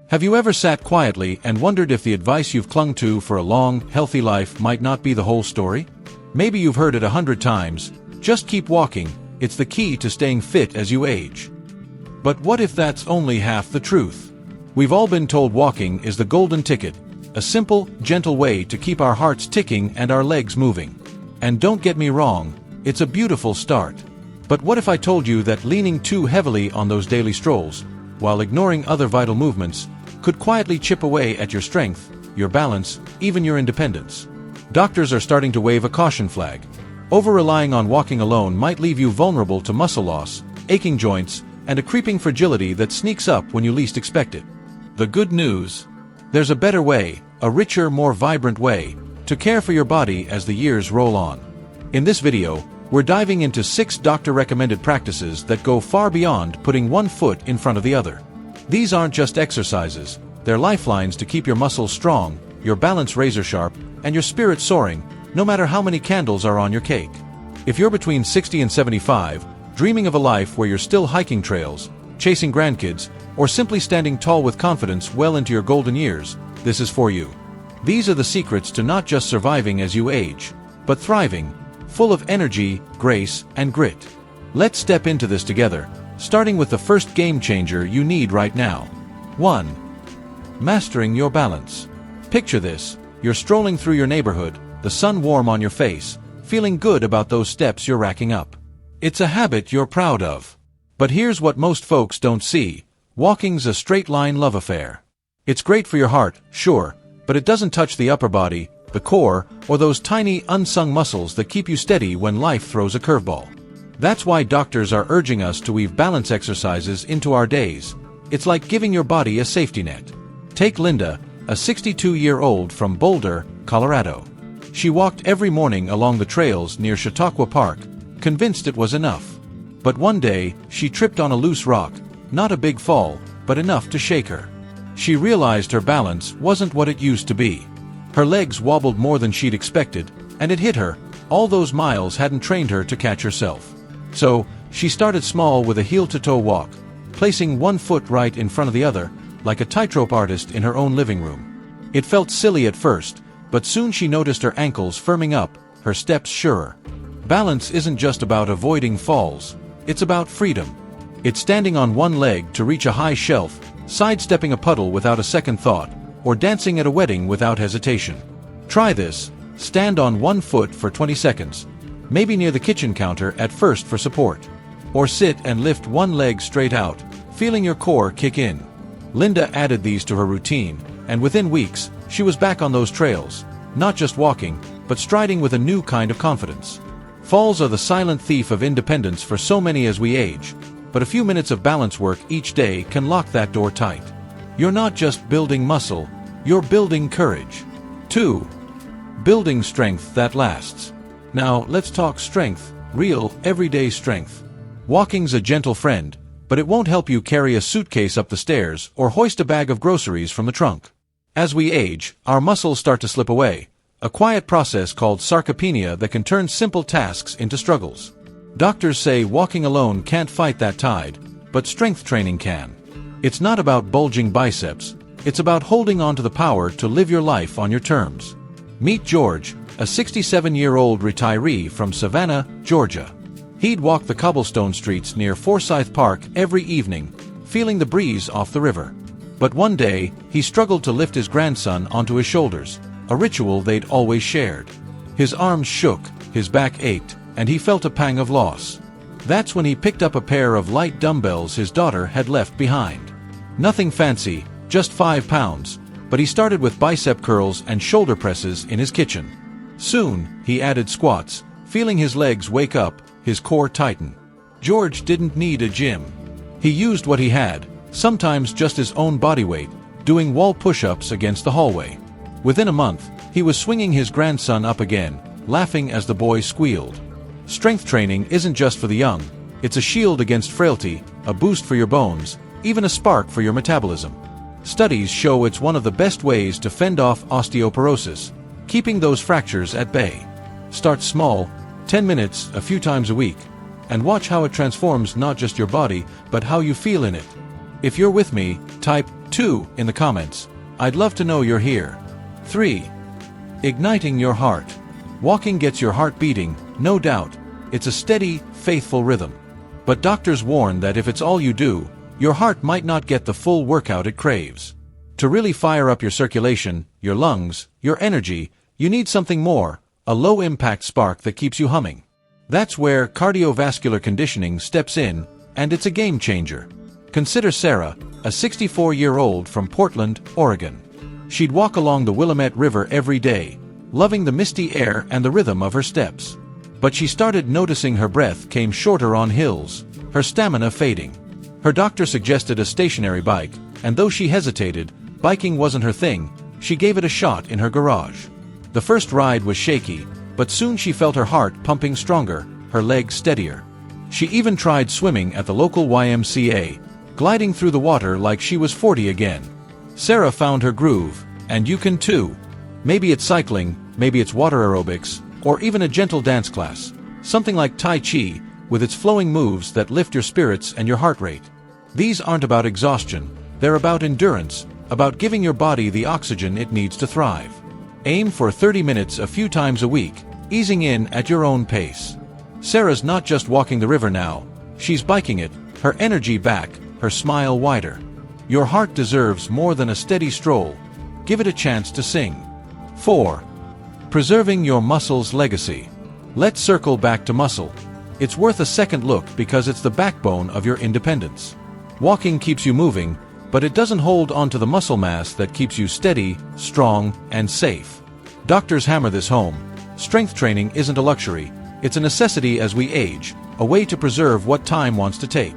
Have you ever sat quietly and wondered if the advice you've clung to for a long, healthy life might not be the whole story? Maybe you've heard it 100 times, just keep walking, it's the key to staying fit as you age. But what if that's only half the truth? We've all been told walking is the golden ticket, a simple, gentle way to keep our hearts ticking and our legs moving. And don't get me wrong, it's a beautiful start. But what if I told you that leaning too heavily on those daily strolls, while ignoring other vital movements, could quietly chip away at your strength, your balance, even your independence? Doctors are starting to wave a caution flag. Over-relying on walking alone might leave you vulnerable to muscle loss, aching joints, and a creeping fragility that sneaks up when you least expect it. The good news? There's a better way, a richer, more vibrant way, to care for your body as the years roll on. In this video, we're diving into 6 doctor-recommended practices that go far beyond putting one foot in front of the other. These aren't just exercises, they're lifelines to keep your muscles strong, your balance razor-sharp, and your spirit soaring, no matter how many candles are on your cake. If you're between 60 and 75, dreaming of a life where you're still hiking trails, chasing grandkids, or simply standing tall with confidence well into your golden years, this is for you. These are the secrets to not just surviving as you age, but thriving, full of energy, grace, and grit. Let's step into this together, starting with the first game changer you need right now. 1. Mastering your balance. Picture this, you're strolling through your neighborhood, the sun warm on your face, feeling good about those steps you're racking up. It's a habit you're proud of. But here's what most folks don't see. Walking's a straight-line love affair. It's great for your heart, sure, but it doesn't touch the upper body, the core, or those tiny, unsung muscles that keep you steady when life throws a curveball. That's why doctors are urging us to weave balance exercises into our days. It's like giving your body a safety net. Take Linda, a 62-year-old from Boulder, Colorado. She walked every morning along the trails near Chautauqua Park, convinced it was enough. But one day, she tripped on a loose rock, not a big fall, but enough to shake her. She realized her balance wasn't what it used to be. Her legs wobbled more than she'd expected, and it hit her, all those miles hadn't trained her to catch herself. So, she started small with a heel-to-toe walk, placing one foot right in front of the other, like a tightrope artist in her own living room. It felt silly at first, but soon she noticed her ankles firming up, her steps surer. Balance isn't just about avoiding falls, it's about freedom. It's standing on one leg to reach a high shelf, sidestepping a puddle without a second thought, or dancing at a wedding without hesitation. Try this, stand on one foot for 20 seconds, maybe near the kitchen counter at first for support. Or sit and lift one leg straight out, feeling your core kick in. Linda added these to her routine, and within weeks, she was back on those trails, not just walking, but striding with a new kind of confidence. Falls are the silent thief of independence for so many as we age, but a few minutes of balance work each day can lock that door tight. You're not just building muscle, you're building courage. 2. Building strength that lasts. Now, let's talk strength, real, everyday strength. Walking's a gentle friend, but it won't help you carry a suitcase up the stairs or hoist a bag of groceries from the trunk. As we age, our muscles start to slip away, a quiet process called sarcopenia that can turn simple tasks into struggles. Doctors say walking alone can't fight that tide, but strength training can. It's not about bulging biceps, it's about holding on to the power to live your life on your terms. Meet George, a 67-year-old retiree from Savannah, Georgia. He'd walk the cobblestone streets near Forsyth Park every evening, feeling the breeze off the river. But one day, he struggled to lift his grandson onto his shoulders, a ritual they'd always shared. His arms shook, his back ached, and he felt a pang of loss. That's when he picked up a pair of light dumbbells his daughter had left behind. Nothing fancy, just 5 pounds, but he started with bicep curls and shoulder presses in his kitchen. Soon, he added squats, feeling his legs wake up, his core tighten. George didn't need a gym. He used what he had, sometimes just his own body weight, doing wall push-ups against the hallway. Within a month, he was swinging his grandson up again, laughing as the boy squealed. Strength training isn't just for the young, it's a shield against frailty, a boost for your bones, even a spark for your metabolism. Studies show it's one of the best ways to fend off osteoporosis, keeping those fractures at bay. Start small, 10 minutes a few times a week, and watch how it transforms not just your body, but how you feel in it. If you're with me, type 2 in the comments. I'd love to know you're here. 3. Igniting your heart. Walking gets your heart beating, no doubt. It's a steady, faithful rhythm. But doctors warn that if it's all you do, your heart might not get the full workout it craves. To really fire up your circulation, your lungs, your energy, you need something more, a low-impact spark that keeps you humming. That's where cardiovascular conditioning steps in, and it's a game changer. Consider Sarah, a 64-year-old from Portland, Oregon. She'd walk along the Willamette River every day, loving the misty air and the rhythm of her steps. But she started noticing her breath came shorter on hills, her stamina fading. Her doctor suggested a stationary bike, and though she hesitated, biking wasn't her thing, she gave it a shot in her garage. The first ride was shaky, but soon she felt her heart pumping stronger, her legs steadier. She even tried swimming at the local YMCA, gliding through the water like she was 40 again. Sarah found her groove, and you can too. Maybe it's cycling, maybe it's water aerobics, or even a gentle dance class. Something like Tai Chi, with its flowing moves that lift your spirits and your heart rate. These aren't about exhaustion, they're about endurance, about giving your body the oxygen it needs to thrive. Aim for 30 minutes a few times a week, easing in at your own pace. Sarah's not just walking the river now, she's biking it, her energy back, her smile wider. Your heart deserves more than a steady stroll. Give it a chance to sing. 4. Preserving your muscle's legacy. Let's circle back to muscle. It's worth a second look because it's the backbone of your independence. Walking keeps you moving, but it doesn't hold onto the muscle mass that keeps you steady, strong, and safe. Doctors hammer this home. Strength training isn't a luxury, it's a necessity as we age, a way to preserve what time wants to take.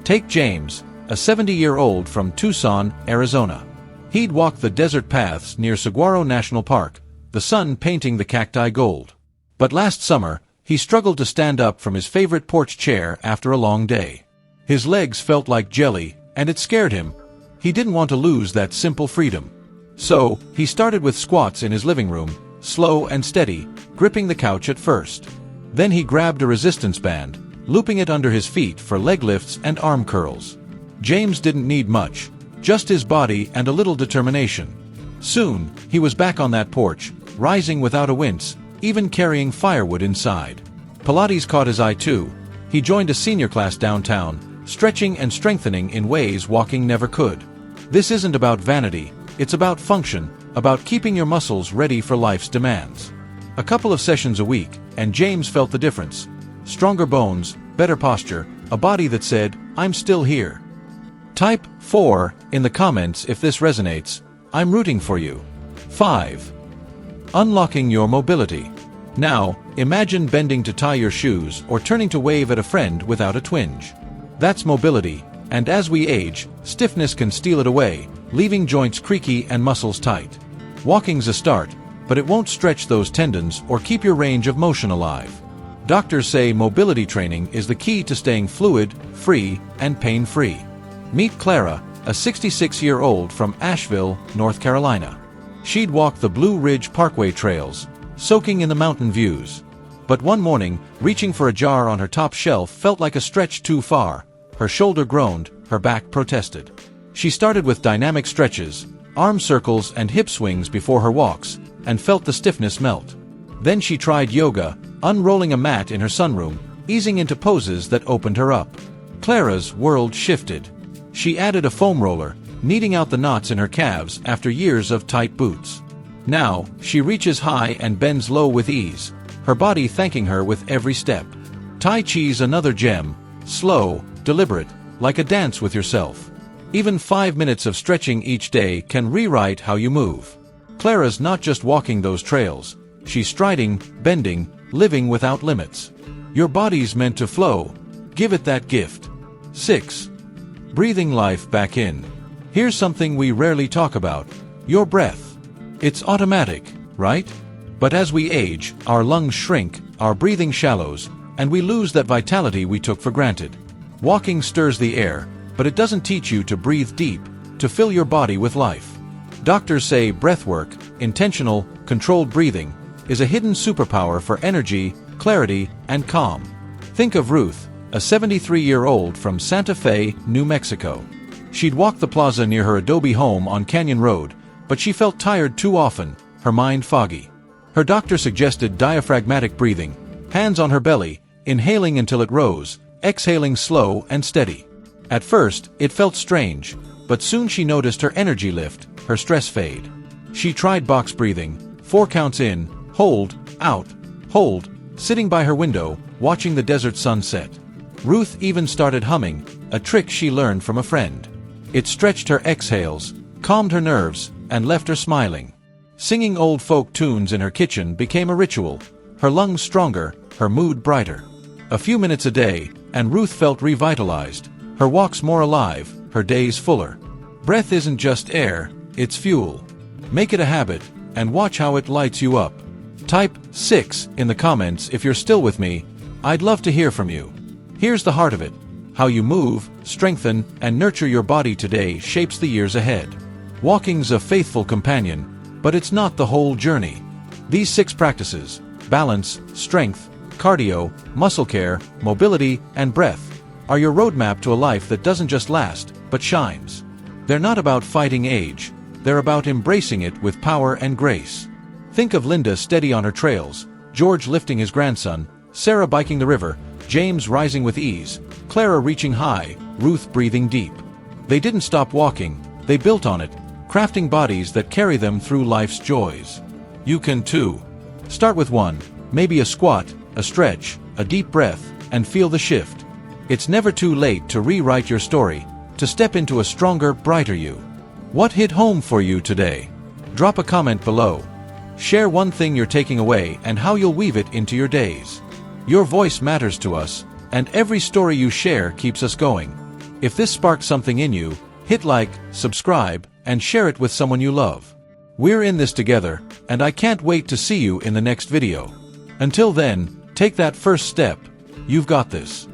Take James, a 70-year-old from Tucson, Arizona. He'd walk the desert paths near Saguaro National Park, the sun painting the cacti gold. But last summer, he struggled to stand up from his favorite porch chair after a long day. His legs felt like jelly, and it scared him. He didn't want to lose that simple freedom. So, he started with squats in his living room, slow and steady, gripping the couch at first. Then he grabbed a resistance band, looping it under his feet for leg lifts and arm curls. James didn't need much, just his body and a little determination. Soon, he was back on that porch, rising without a wince, even carrying firewood inside. Pilates caught his eye too. He joined a senior class downtown, stretching and strengthening in ways walking never could. This isn't about vanity, it's about function, about keeping your muscles ready for life's demands. A couple of sessions a week, and James felt the difference. Stronger bones, better posture, a body that said, "I'm still here." Type 4 in the comments if this resonates. I'm rooting for you. 5. Unlocking your mobility. Now, imagine bending to tie your shoes or turning to wave at a friend without a twinge. That's mobility, and as we age, stiffness can steal it away, leaving joints creaky and muscles tight. Walking's a start, but it won't stretch those tendons or keep your range of motion alive. Doctors say mobility training is the key to staying fluid, free, and pain-free. Meet Clara, a 66-year-old from Asheville, North Carolina. She'd walk the Blue Ridge Parkway trails, soaking in the mountain views. But one morning, reaching for a jar on her top shelf felt like a stretch too far. Her shoulder groaned, her back protested. She started with dynamic stretches, arm circles and hip swings before her walks, and felt the stiffness melt. Then she tried yoga, unrolling a mat in her sunroom, easing into poses that opened her up. Clara's world shifted. She added a foam roller, kneading out the knots in her calves after years of tight boots. Now, she reaches high and bends low with ease, her body thanking her with every step. Tai Chi's another gem, slow, deliberate, like a dance with yourself. Even 5 minutes of stretching each day can rewrite how you move. Clara's not just walking those trails, she's striding, bending, living without limits. Your body's meant to flow. Give it that gift. 6. Breathing life back in. Here's something we rarely talk about. Your breath. It's automatic, right? But as we age, our lungs shrink, our breathing shallows, and we lose that vitality we took for granted. Walking stirs the air, but it doesn't teach you to breathe deep, to fill your body with life. Doctors say breathwork, intentional, controlled breathing, is a hidden superpower for energy, clarity, and calm. Think of Ruth, a 73-year-old from Santa Fe, New Mexico. She'd walked the plaza near her adobe home on Canyon Road, but she felt tired too often, her mind foggy. Her doctor suggested diaphragmatic breathing, hands on her belly, inhaling until it rose, exhaling slow and steady. At first, it felt strange, but soon she noticed her energy lift, her stress fade. She tried box breathing, 4 counts in, hold, out, hold, sitting by her window, watching the desert sunset. Ruth even started humming, a trick she learned from a friend. It stretched her exhales, calmed her nerves, and left her smiling. Singing old folk tunes in her kitchen became a ritual, her lungs stronger, her mood brighter. A few minutes a day, and Ruth felt revitalized, her walks more alive, her days fuller. Breath isn't just air, it's fuel. Make it a habit, and watch how it lights you up. Type 6 in the comments if you're still with me. I'd love to hear from you. Here's the heart of it. How you move, strengthen, and nurture your body today shapes the years ahead. Walking's a faithful companion, but it's not the whole journey. These 6 practices, balance, strength, cardio, muscle care, mobility, and breath, are your roadmap to a life that doesn't just last, but shines. They're not about fighting age, they're about embracing it with power and grace. Think of Linda steady on her trails, George lifting his grandson, Sarah biking the river, James rising with ease, Clara reaching high, Ruth breathing deep. They didn't stop walking, they built on it, crafting bodies that carry them through life's joys. You can too. Start with 1, maybe a squat, a stretch, a deep breath, and feel the shift. It's never too late to rewrite your story, to step into a stronger, brighter you. What hit home for you today? Drop a comment below. Share one thing you're taking away and how you'll weave it into your days. Your voice matters to us, and every story you share keeps us going. If this sparked something in you, hit like, subscribe, and share it with someone you love. We're in this together, and I can't wait to see you in the next video. Until then, take that first step. You've got this.